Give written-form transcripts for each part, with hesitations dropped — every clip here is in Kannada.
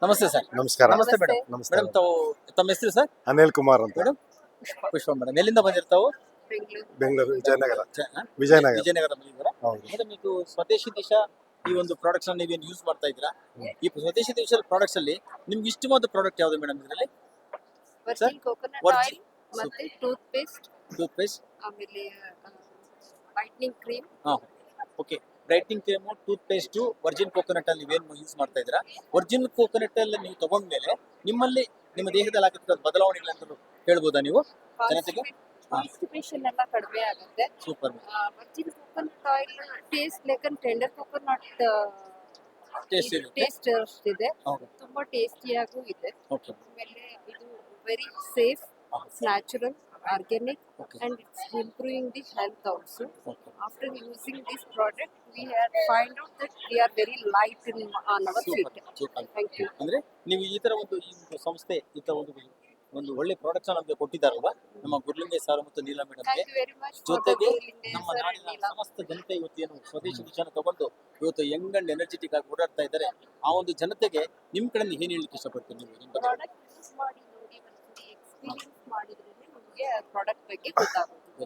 ನಮಸ್ತೆ ಸರ್. ನಮಸ್ಕಾರ. ನಮಸ್ತೆ ಮೇಡಮ್. ನಮಸ್ತೆ. ಮೇಡಮ್ ತಾವು ತಮ್ಮ ಹೆಸರು ಸರ್? ಅನಿಲ್ ಕುಮಾರ್ ಅಂತ, ಮೇಡಮ್ ಪುಷ್ಪ ಮೇಡಮ್. ಎಲ್ಲಿಂದ ಬಂದಿರ್ತಾವು? ಬೆಂಗಳೂರು ವಿಜಯನಗರ. ವಿಜಯನಗರ ವಿಜಯನಗರ. ಬಂದಿದ್ದೀರಾ? ಹೌದು. ಮೇಡಮ್ ಇದು ಸ್ವದೇಶಿ ದಿಶಾ ಈ ಒಂದು ಪ್ರಾಡಕ್ಟ್ಸ್ ಅನ್ನು ನೀವೇನು ಯೂಸ್ ಮಾಡ್ತಾ ಇದ್ದೀರಾ? ಈ ಸ್ವದೇಶಿ ದಿಶಾ ಪ್ರಾಡಕ್ಟ್ಸ್ ಅಲ್ಲಿ ನಿಮ್ಗೆ ಇಷ್ಟವಾದ ಪ್ರಾಡಕ್ಟ್ ಯಾವುದು ಮೇಡಮ್ ಇದರಲ್ಲಿ? ವರ್ಜಿನ್ ಕೋಕೋನಟ್ ವರ್ಜಿನ್ ಆಯಿಲ್ ಮತ್ತೆ ಟೂತ್ ಪೇಸ್ಟ್, ಟೂತ್ ಪೇಸ್ಟ್. ಆಮೇಲೆ ವೈಟ್ನಿಂಗ್ ಕ್ರೀಮ್. ಹಾ, okay. Brightening cream, tooth paste, Virgin coconut ಅಲ್ಲಿ ನೀವೇನು ಯೂಸ್ ಮಾಡ್ತಾ ಇದ್ದೀರಾ? ವರ್ಜಿನ್ ಕೋಕೋನಟ್ ಅಲ್ಲಿ ನೀವು ತಗೊಂಡ್ಮೇಲೆ ನಿಮ್ಮಲ್ಲಿ ನಿಮ್ಮ ದೇಹದಲ್ಲಿ ಆಗಿರೋ ಬದಲಾವಣೆಗಳನ್ನು ಹೇಳ್ಬೋದಾ ನೀವು ಜನತೆಗೆ? ಕಾನ್ಸ್ಟಿಪೇಷನ್ ಎಲ್ಲ ಕಡಿಮೆ ಆಗುತ್ತೆ. Super. Virgin coconut oil taste like tender coconut taste ಇರುತ್ತೆ. ಟೇಸ್ಟ್ ಇದೆ, ಹೌದು. ತುಂಬಾ ಟೇಸ್ಟಿಯಾಗೂ ಇದೆ. ಓಕೆ. ಆಮೇಲೆ ಇದು very safe, natural, organic, Okay. and it's improving the health also. Okay. After using this product, we have find out that we are very light on our feet. Super. Thank you. ಅಂದ್ರೆ ನೀವು ಈ ಒಂದು ಸಂಸ್ಥೆ ಈ ತರ ಒಂದು ಒಳ್ಳೆ ಪ್ರಾಡಕ್ಟ್ಸ್ ನಮಗೆ ಕೊಟ್ಟಿದ್ದಾರಲ್ವಾ ನಮ್ಮ ಗುರುಲಿಂಗಯ್ಯ ಸರ್ ಮತ್ತು Neela ಮೇಡಮ್ಗೆ. Thank you very much. ಜೊತೆಗೆ Lingesh ನಮ್ಮ sir and ನಾಡಿನ Neela. ಸಮಸ್ತ ಜನತೆ ಇವತ್ತೇನು ಸ್ವದೇಶಿ ದಿಶಾನ ತಗೊಂಡು ಇವತ್ತು ಯಂಗ್ ಅಂಡ್ ಎನರ್ಜೆಟಿಕ್ ಆಗಿ ಓಡಾಡ್ತಾ ಇದ್ದಾರೆ. ಆ ಒಂದು ಜನತೆಗೆ ನಿಮ್ ಕಡೆಯಿಂದ ಏನ್ ಹೇಳಲಿಕ್ಕೆ ಇಷ್ಟಪಡ್ತೀನಿ ನೀವು ನಿಮ್ಮ ಬಗ್ಗೆ? ಪ್ರಾಡಕ್ಟ್ ಯೂಸ್ ಮಾಡಿ ನೋಡಿ, ಒಂದ್ಸರಿ ಎಕ್ಸ್ಪೀರಿಯನ್ಸ್ ಮಾಡಿದ್ರೆ ನಿಮಗೆ ಪ್ರಾಡಕ್ಟ್ ಬಗ್ಗೆ ಗೊತ್ತಾಗುತ್ತೆ.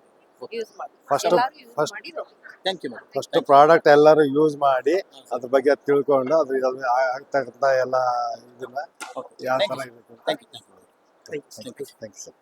ಯೂಸ್ ಮಾಡಿ, First- ಎಲ್ಲರೂ ಯೂಸ್ first- ಮಾಡಿ ನೋಡಿ. Thank you madam. First product ಎಲ್ಲರೂ ಯೂಸ್ ಮಾಡಿ ಅದ್ರ ಬಗ್ಗೆ ತಿಳ್ಕೊಂಡು ಅದ್ರ ಆಗ್ತಕ್ಕಂಥ ಎಲ್ಲ ಇದನ್ನ ಯಾವ ತರ ಇರುತ್ತೆ. Thank you. Thank you sir.